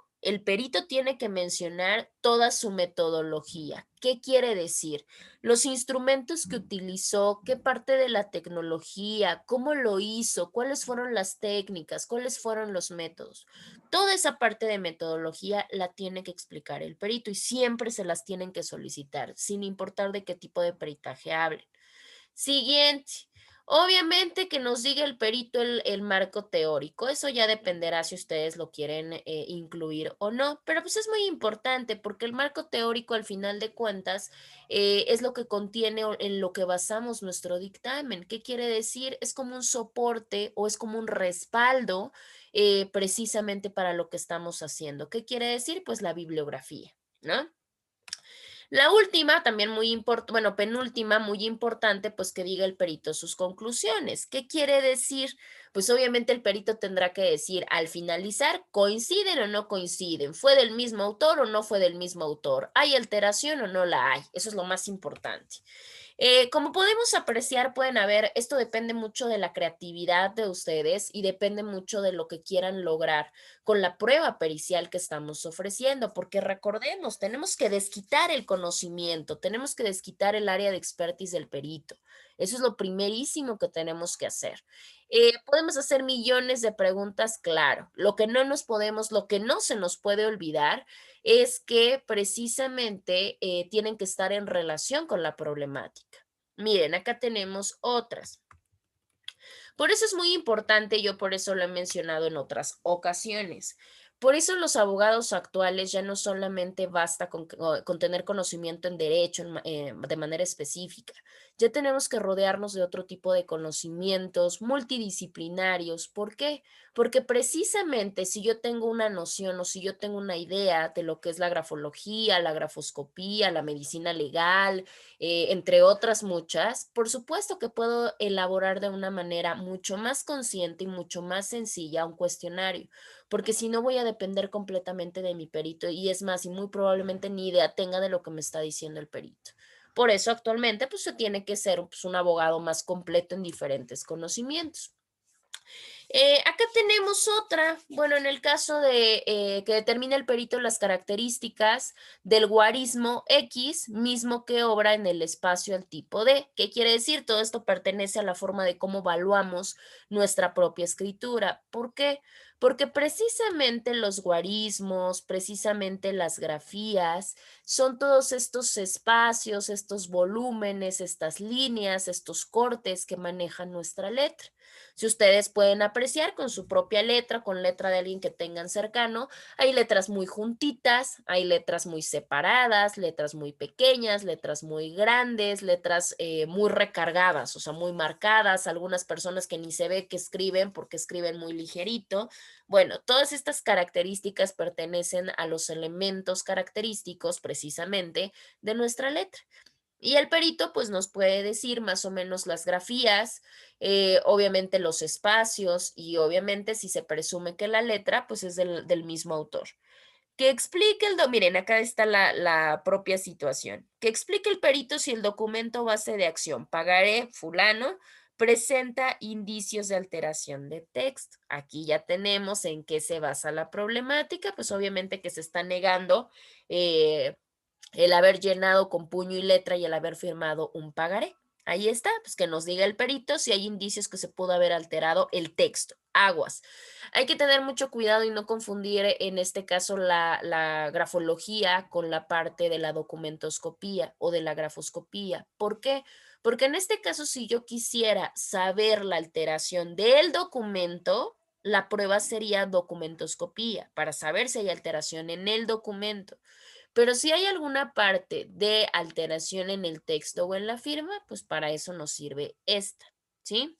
S1: tiene que mencionar toda su metodología. ¿Qué quiere decir? Los instrumentos que utilizó, qué parte de la tecnología, cómo lo hizo, cuáles fueron las técnicas, cuáles fueron los métodos. Toda esa parte de metodología la tiene que explicar el perito y siempre se las tienen que solicitar, sin importar de qué tipo de peritaje hablen. Siguiente. Obviamente que nos diga el perito el marco teórico, eso ya dependerá si ustedes lo quieren incluir o no, pero pues es muy importante porque el marco teórico al final de cuentas es lo que contiene en lo que basamos nuestro dictamen. ¿Qué quiere decir? Es como un soporte o es como un respaldo precisamente para lo que estamos haciendo. ¿Qué quiere decir? Pues la bibliografía, ¿no? La última, también muy importante, bueno, penúltima, muy importante, pues que diga el perito sus conclusiones. ¿Qué quiere decir? Pues obviamente el perito tendrá que decir al finalizar, ¿coinciden o no coinciden? ¿Fue del mismo autor o no fue del mismo autor? ¿Hay alteración o no la hay? Eso es lo más importante. Como podemos apreciar, pueden haber, esto depende mucho de la creatividad de ustedes y depende mucho de lo que quieran lograr con la prueba pericial que estamos ofreciendo, porque recordemos, tenemos que desquitar el conocimiento, tenemos que desquitar el área de expertise del perito. Eso es lo primerísimo que tenemos que hacer. Podemos hacer millones de preguntas, claro. Lo que no nos podemos, lo que no se nos puede olvidar es que precisamente tienen que estar en relación con la problemática. Miren, acá tenemos otras. Por eso es muy importante, yo por eso lo he mencionado en otras ocasiones. Por eso los abogados actuales ya no solamente basta con tener conocimiento en derecho de manera específica, ya tenemos que rodearnos de otro tipo de conocimientos multidisciplinarios. ¿Por qué? Porque precisamente si yo tengo una noción o si yo tengo una idea de lo que es la grafología, la grafoscopía, la medicina legal, entre otras muchas, por supuesto que puedo elaborar de una manera mucho más consciente y mucho más sencilla un cuestionario, porque si no voy a depender completamente de mi perito y es más, y muy probablemente ni idea tenga de lo que me está diciendo el perito. Por eso actualmente pues se tiene que ser pues, un abogado más completo en diferentes conocimientos. Acá tenemos otra, bueno, en el caso de que determina el perito las características del guarismo X, mismo que obra en el espacio al tipo D. ¿Qué quiere decir? Todo esto pertenece a la forma de cómo evaluamos nuestra propia escritura. ¿Por qué? Porque precisamente los guarismos, precisamente las grafías, son todos estos espacios, estos volúmenes, estas líneas, estos cortes que manejan nuestra letra. Si ustedes pueden apreciar con su propia letra, con letra de alguien que tengan cercano, hay letras muy juntitas, hay letras muy separadas, letras muy pequeñas, letras muy grandes, letras muy recargadas, o sea, muy marcadas, algunas personas que ni se ve que escriben porque escriben muy ligerito. Bueno, todas estas características pertenecen a los elementos característicos precisamente de nuestra letra. Y el perito pues nos puede decir más o menos las grafías, obviamente los espacios y obviamente si se presume que la letra pues es del mismo autor. Que explique miren, acá está la propia situación. Que explique el perito si el documento base de acción, pagaré fulano, presenta indicios de alteración de texto. Aquí ya tenemos en qué se basa la problemática, pues obviamente que se está negando el haber llenado con puño y letra y el haber firmado un pagaré. Ahí está, pues que nos diga el perito si hay indicios que se pudo haber alterado el texto. Aguas. Hay que tener mucho cuidado y no confundir en este caso la grafología con la parte de la documentoscopía o de la grafoscopía. ¿Por qué? Porque en este caso, si yo quisiera saber la alteración del documento, la prueba sería documentoscopía, para saber si hay alteración en el documento. Pero si hay alguna parte de alteración en el texto o en la firma, pues para eso nos sirve esta, ¿sí?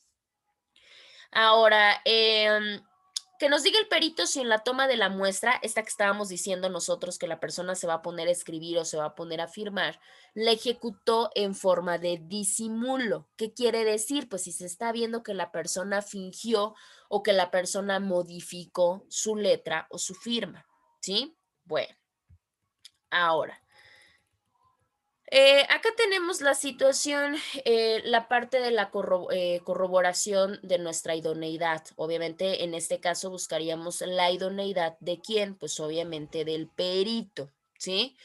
S1: Ahora, que nos diga el perito si en la toma de la muestra, esta que estábamos diciendo nosotros que la persona se va a poner a escribir o se va a poner a firmar, la ejecutó en forma de disimulo. ¿Qué quiere decir? Pues si se está viendo que la persona fingió o que la persona modificó su letra o su firma, ¿sí? Bueno, ahora. Acá tenemos la situación, la parte de la corroboración de nuestra idoneidad. Obviamente, en este caso buscaríamos la idoneidad de quién, pues obviamente del perito, ¿sí?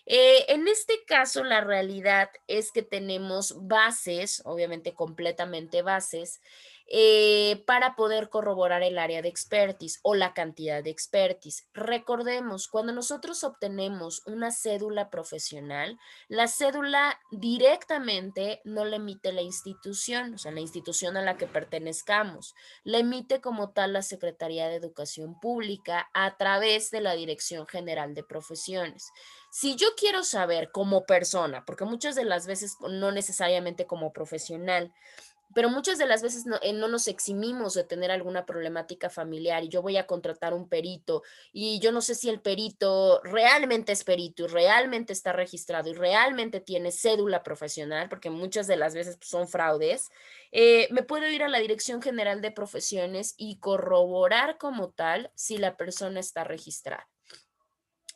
S1: En este caso, la realidad es que tenemos bases, obviamente completamente bases, para poder corroborar el área de expertise o la cantidad de expertise. Recordemos, cuando nosotros obtenemos una cédula profesional, la cédula directamente no la emite la institución, o sea, la institución a la que pertenezcamos, la emite como tal la Secretaría de Educación Pública a través de la Dirección General de Profesiones. Si yo quiero saber como persona, porque muchas de las veces no necesariamente como profesional, pero muchas de las veces no nos eximimos de tener alguna problemática familiar y yo voy a contratar un perito y yo no sé si el perito realmente es perito y realmente está registrado y realmente tiene cédula profesional, porque muchas de las veces pues, son fraudes, me puedo ir a la Dirección General de Profesiones y corroborar como tal si la persona está registrada.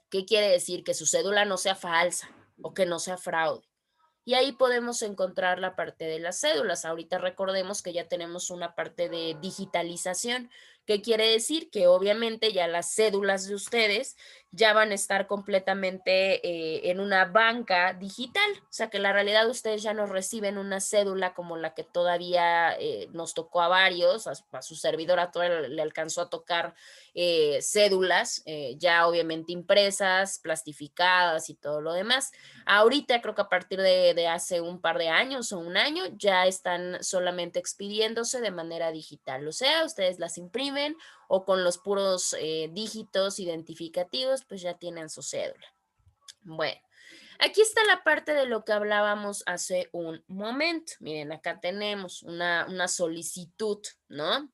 S1: ¿Qué quiere decir? Que su cédula no sea falsa o que no sea fraude. Y ahí podemos encontrar la parte de las cédulas. Ahorita recordemos que ya tenemos una parte de digitalización. ¿Qué quiere decir? Que obviamente ya las cédulas de ustedes ya van a estar completamente en una banca digital. O sea que la realidad ustedes ya no reciben una cédula como la que todavía nos tocó a varios, a su servidor a todo le alcanzó a tocar cédulas, ya obviamente impresas, plastificadas y todo lo demás. Ahorita creo que a partir de hace un par de años o un año ya están solamente expidiéndose de manera digital. O sea, ustedes las imprimen o con los puros dígitos identificativos, pues ya tienen su cédula. Bueno, aquí está la parte de lo que hablábamos hace un momento. Miren, acá tenemos una solicitud, ¿no?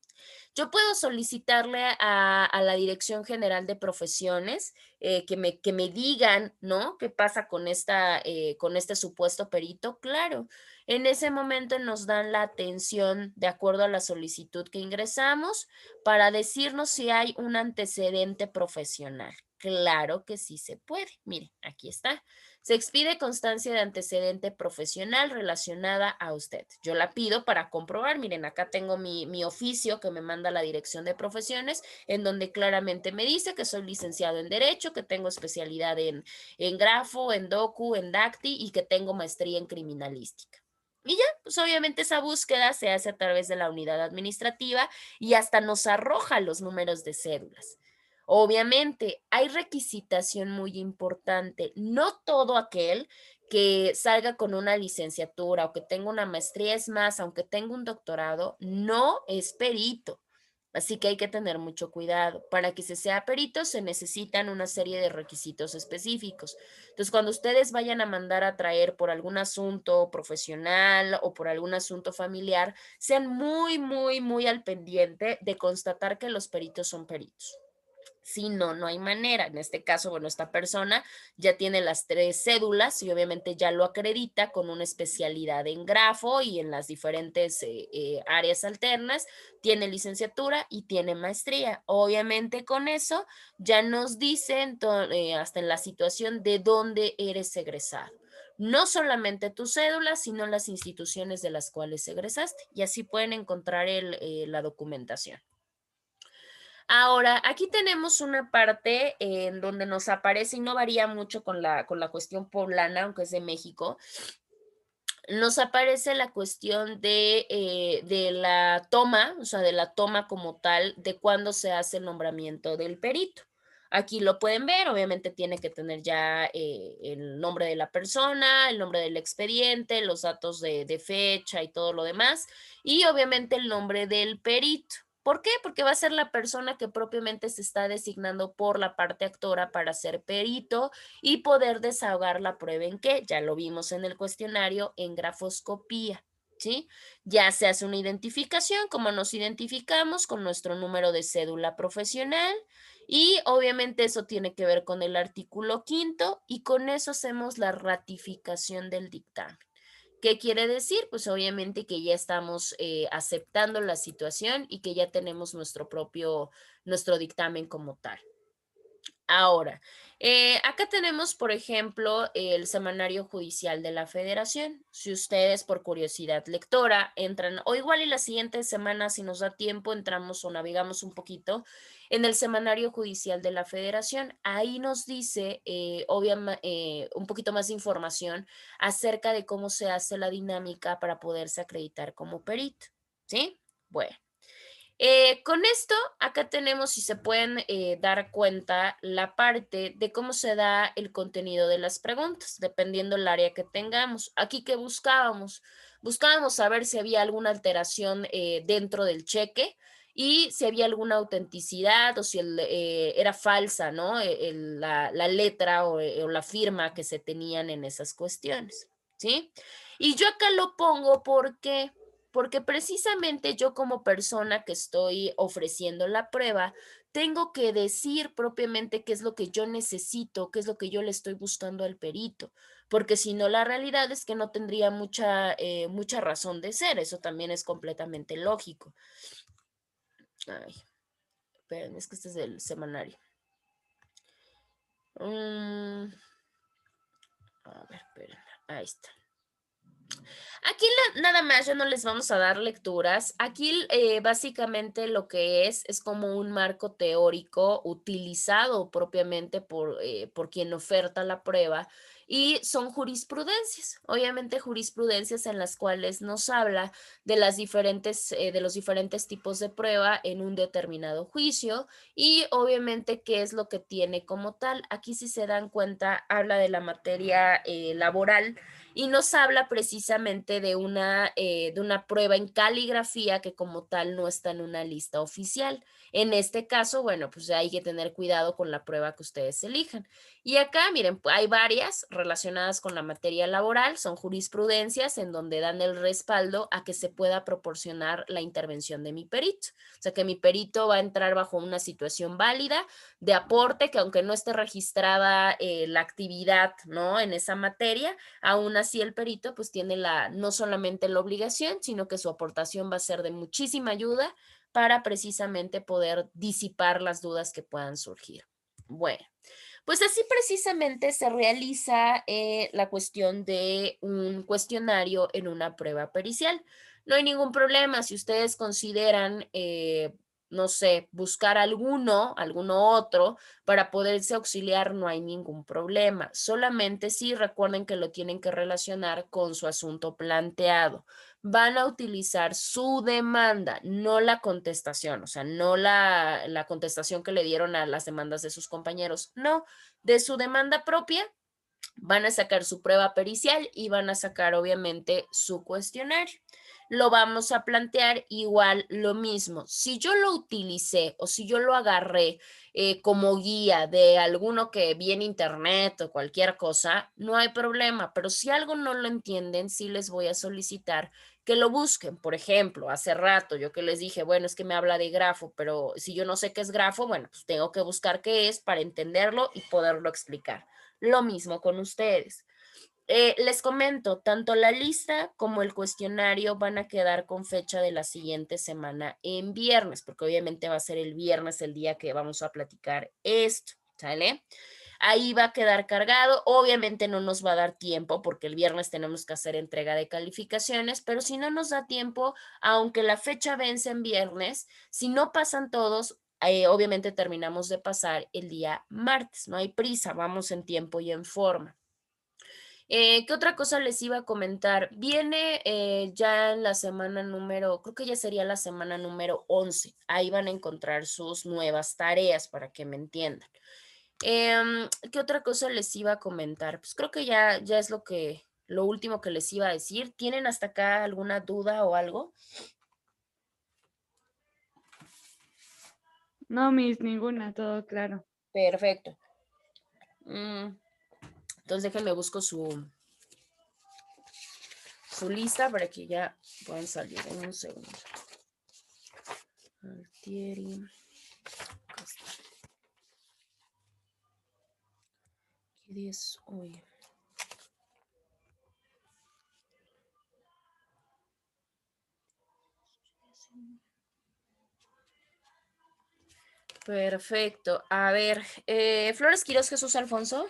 S1: Yo puedo solicitarle a la Dirección General de Profesiones que me digan, ¿no? ¿Qué pasa con este supuesto perito? Claro, en ese momento nos dan la atención de acuerdo a la solicitud que ingresamos para decirnos si hay un antecedente profesional. Claro que sí se puede. Mire, aquí está. Se expide constancia de antecedente profesional relacionada a usted. Yo la pido para comprobar. Miren, acá tengo mi oficio que me manda la Dirección de Profesiones, en donde claramente me dice que soy licenciado en Derecho, que tengo especialidad en Grafo, en Docu, en Dacti y que tengo maestría en Criminalística. Y ya, pues obviamente esa búsqueda se hace a través de la unidad administrativa y hasta nos arroja los números de cédulas. Obviamente, hay requisitación muy importante. No todo aquel que salga con una licenciatura o que tenga una maestría, es más, aunque tenga un doctorado, no es perito. Así que hay que tener mucho cuidado. Para que se sea perito se necesitan una serie de requisitos específicos. Entonces, cuando ustedes vayan a mandar a traer por algún asunto profesional o por algún asunto familiar, sean muy, muy, muy al pendiente de constatar que los peritos son peritos. Si no, no hay manera. En este caso, bueno, esta persona ya tiene las 3 cédulas y obviamente ya lo acredita con una especialidad en grafo y en las diferentes áreas alternas. Tiene licenciatura y tiene maestría. Obviamente con eso ya nos dicen hasta en la situación de dónde eres egresado. No solamente tu cédula, sino las instituciones de las cuales egresaste. Y así pueden encontrar la documentación. Ahora, aquí tenemos una parte en donde nos aparece, y no varía mucho con la cuestión poblana, aunque es de México, nos aparece la cuestión de la toma, o sea, de la toma como tal, de cuándo se hace el nombramiento del perito. Aquí lo pueden ver, obviamente tiene que tener ya el nombre de la persona, el nombre del expediente, los datos de fecha y todo lo demás, y obviamente el nombre del perito. ¿Por qué? Porque va a ser la persona que propiamente se está designando por la parte actora para ser perito y poder desahogar la prueba en qué, ya lo vimos en el cuestionario, en grafoscopía, ¿sí? Ya se hace una identificación, como nos identificamos con nuestro número de cédula profesional y obviamente eso tiene que ver con el artículo 5º y con eso hacemos la ratificación del dictamen. ¿Qué quiere decir? Pues obviamente que ya estamos aceptando la situación y que ya tenemos nuestro dictamen como tal. Ahora, acá tenemos, por ejemplo, el Semanario Judicial de la Federación. Si ustedes, por curiosidad lectora, entran, o igual y la siguiente semana, si nos da tiempo, entramos o navegamos un poquito en el Semanario Judicial de la Federación. Ahí nos dice, obviamente, un poquito más de información acerca de cómo se hace la dinámica para poderse acreditar como perito. ¿Sí? Bueno. Con esto, acá tenemos, si se pueden dar cuenta, la parte de cómo se da el contenido de las preguntas, dependiendo del área que tengamos. Aquí, ¿qué buscábamos? Buscábamos saber si había alguna alteración dentro del cheque y si había alguna autenticidad o si era falsa, ¿no? La letra o la firma que se tenían en esas cuestiones, ¿sí? Y yo acá lo pongo porque precisamente yo como persona que estoy ofreciendo la prueba, tengo que decir propiamente qué es lo que yo necesito, qué es lo que yo le estoy buscando al perito, porque si no, la realidad es que no tendría mucha razón de ser, eso también es completamente lógico. Ay, esperen, es que este es el semanario. A ver, esperen, ahí está. Aquí nada más, ya no les vamos a dar lecturas. Aquí básicamente lo que es como un marco teórico utilizado propiamente por quien oferta la prueba y son jurisprudencias, obviamente jurisprudencias en las cuales nos habla de los diferentes tipos de prueba en un determinado juicio y obviamente qué es lo que tiene como tal. Aquí si se dan cuenta habla de la materia laboral y nos habla precisamente de una prueba en caligrafía que como tal no está en una lista oficial. En este caso, bueno, pues hay que tener cuidado con la prueba que ustedes elijan. Y acá, miren, hay varias relacionadas con la materia laboral, son jurisprudencias en donde dan el respaldo a que se pueda proporcionar la intervención de mi perito. O sea, que mi perito va a entrar bajo una situación válida de aporte, que aunque no esté registrada la actividad, ¿no? En esa materia, aún así el perito pues tiene no solamente la obligación, sino que su aportación va a ser de muchísima ayuda para precisamente poder disipar las dudas que puedan surgir. Bueno, pues así precisamente se realiza la cuestión de un cuestionario en una prueba pericial. No hay ningún problema si ustedes consideran no sé, buscar alguno otro para poderse auxiliar, no hay ningún problema. Solamente sí recuerden que lo tienen que relacionar con su asunto planteado. Van a utilizar su demanda, no la contestación, o sea, no la contestación que le dieron a las demandas de sus compañeros, no, de su demanda propia. Van a sacar su prueba pericial y van a sacar obviamente su cuestionario. Lo vamos a plantear igual lo mismo. Si yo lo utilicé o si yo lo agarré como guía de alguno que vi en internet o cualquier cosa, no hay problema, pero si algo no lo entienden, sí les voy a solicitar que lo busquen. Por ejemplo, hace rato yo que les dije, bueno, es que me habla de grafo, pero si yo no sé qué es grafo, bueno, pues tengo que buscar qué es para entenderlo y poderlo explicar. Lo mismo con ustedes. Les comento, tanto la lista como el cuestionario van a quedar con fecha de la siguiente semana en viernes, porque obviamente va a ser el viernes el día que vamos a platicar esto, ¿sale? Ahí va a quedar cargado, obviamente no nos va a dar tiempo porque el viernes tenemos que hacer entrega de calificaciones, pero si no nos da tiempo, aunque la fecha vence en viernes, si no pasan todos, obviamente terminamos de pasar el día martes, no hay prisa, vamos en tiempo y en forma. ¿Qué otra cosa les iba a comentar? Viene ya en la semana creo que ya sería la semana número 11. Ahí van a encontrar sus nuevas tareas para que me entiendan. ¿Qué otra cosa les iba a comentar? Pues creo que ya es lo último que les iba a decir. ¿Tienen hasta acá alguna duda o algo?
S2: No, Miss, ninguna, todo claro.
S1: Perfecto. Entonces déjenme busco su lista para que ya puedan salir en un segundo. Altieri. ¿Qué día es hoy? Perfecto. A ver, Flores Quirós Jesús Alfonso.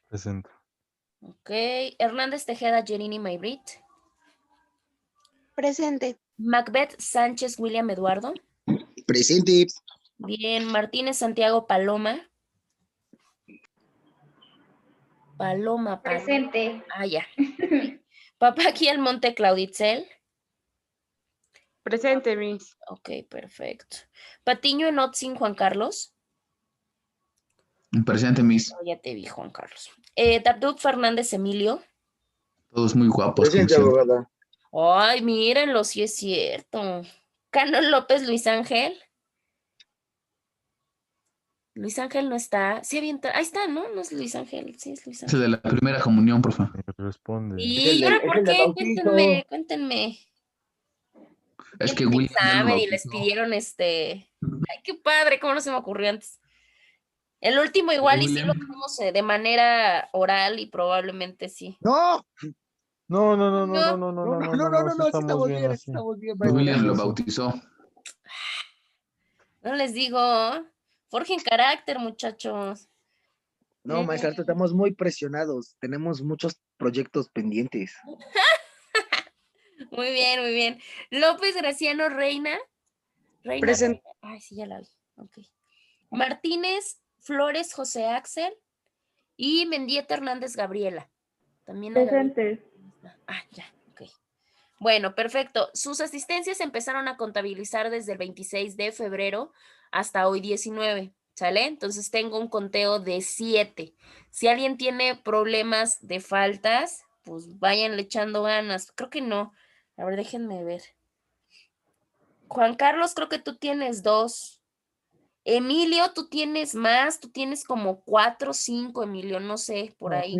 S4: Presente.
S1: Ok. Hernández Tejeda Jerini Maybrit.
S5: Presente.
S1: Macbeth Sánchez William Eduardo.
S6: Presente.
S1: Bien. Martínez Santiago Paloma. Paloma.
S3: Presente.
S1: Ah, ya. Papaki Almonte Clauditzel.
S2: Presente, Miss.
S1: Ok, perfecto. Patiño Enotzin Juan Carlos.
S6: Presente, Miss.
S1: Oh, ya te vi, Juan Carlos. Tabduk Fernández Emilio.
S6: Todos muy guapos.
S7: Presente, abogada.
S1: Ay, mírenlo, sí es cierto. Cano López Luis Ángel. Luis Ángel no está. Sí, ahí está, ¿no? No es Luis Ángel, sí es Luis
S6: Ese
S1: Ángel.
S6: de la primera comunión, por favor.
S4: Responde.
S1: ¿Y ahora por
S7: el del
S1: qué?
S7: bautizo.
S1: Cuéntenme.
S6: Es que
S1: Tienen
S6: William ya lo
S1: examen y les
S6: bautizó.
S1: pidieron Ay, qué padre, cómo no se me ocurrió antes. El último igual y sí lo tuvimos de manera oral y probablemente sí.
S7: No,
S4: No, no, no, no, no,
S1: No.
S4: no, no, no, no, no, sí
S7: sí
S4: estamos bien
S7: así
S4: así.
S7: estamos bien,
S4: No
S6: William
S4: digas
S6: lo
S4: eso.
S6: bautizó.
S1: No les digo, forjen carácter, muchachos.
S7: No, maestra, estamos muy presionados. Tenemos muchos proyectos pendientes.
S1: Muy bien, muy bien. López Graciano Reina.
S2: Presente.
S1: Ay, sí, ya la vi. Ok. Martínez Flores José Axel y Mendieta Hernández Gabriela. También la Gabriela.
S2: Presente.
S1: Ah, ya, ok. Bueno, perfecto. Sus asistencias empezaron a contabilizar desde el 26 de febrero hasta hoy 19, ¿sale? Entonces tengo un conteo de 7. Si alguien tiene problemas de faltas, pues váyanle echando ganas. Creo que no. A ver, déjenme ver. Juan Carlos, creo que tú tienes 2. Emilio, tú tienes más, tú tienes como 4 o 5, Emilio, no sé, por ahí.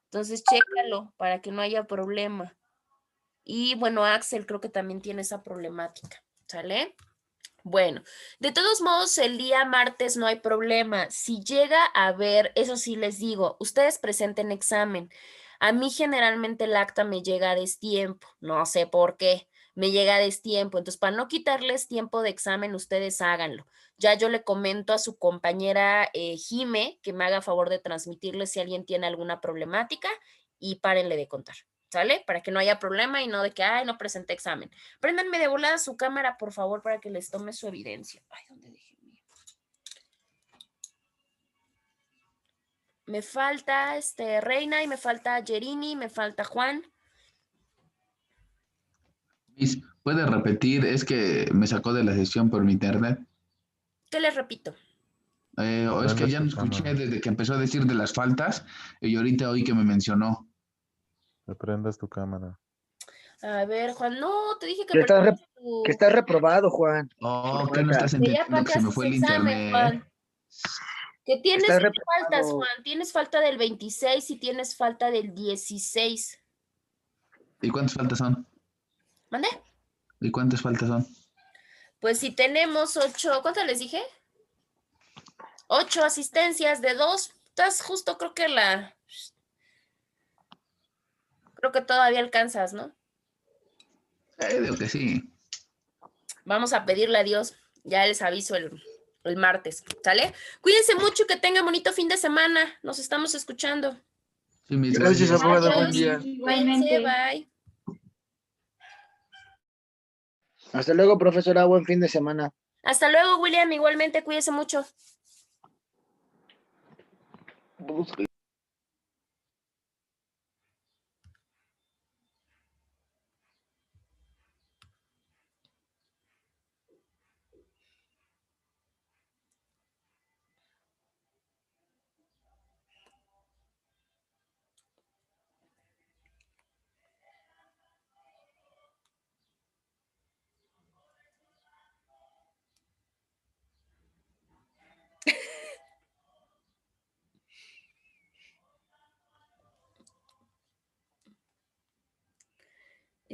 S1: Entonces, chécalo para que no haya problema. Y bueno, Axel creo que también tiene esa problemática, ¿sale? Bueno, de todos modos, el día martes no hay problema. Si llega a haber, eso sí les digo, ustedes presenten examen. A mí generalmente el acta me llega a destiempo, no sé por qué, me llega a destiempo. Entonces, para no quitarles tiempo de examen, ustedes háganlo. Ya yo le comento a su compañera Jime que me haga favor de transmitirle si alguien tiene alguna problemática y párenle de contar, ¿sale? Para que no haya problema y no de que, ay, no presenté examen. Préndanme de volada su cámara, por favor, para que les tome su evidencia. Ay, ¿dónde dejé mi? Me falta Reina y me falta Yerini, me falta Juan.
S6: Miss, ¿puede repetir? Es que me sacó de la sesión por mi internet.
S1: ¿Qué les repito?
S6: O es que ya no escuché desde que empezó a decir de las faltas y ahorita oí que me mencionó.
S4: Que prendas tu cámara.
S1: A ver, Juan, no, te dije que
S7: Que estás reprobado, Juan.
S6: Oh, ¿qué no estás
S1: que ya
S6: entendiendo? Que se me
S1: pasaste
S6: fue el
S1: examen,
S6: internet.
S1: Juan. Que tienes
S7: Estás
S1: faltas,
S7: reprobado.
S1: Juan. Tienes falta del 26 y tienes falta del 16.
S6: ¿Y cuántas faltas son?
S1: ¿Mande?
S6: ¿Y cuántas faltas son?
S1: Pues si tenemos 8, ¿cuántas les dije? 8 asistencias de 2. Estás justo, creo que todavía alcanzas, ¿no?
S6: Digo que sí.
S1: Vamos a pedirle a Dios. Ya les aviso el martes, ¿sale? Cuídense mucho y que tengan bonito fin de semana. Nos estamos escuchando.
S6: Sí, mis
S7: Gracias,
S6: gracias.
S7: abogada. Buen
S1: Adiós.
S7: día.
S1: Cuídense,
S3: Igualmente.
S1: bye.
S7: Hasta luego, profesora. Buen fin de semana.
S1: Hasta luego, William. Igualmente, cuídense mucho.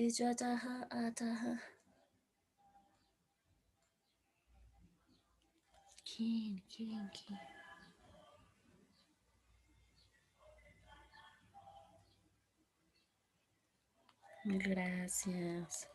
S1: Ataja, ataja. ¿Quién? Mil gracias.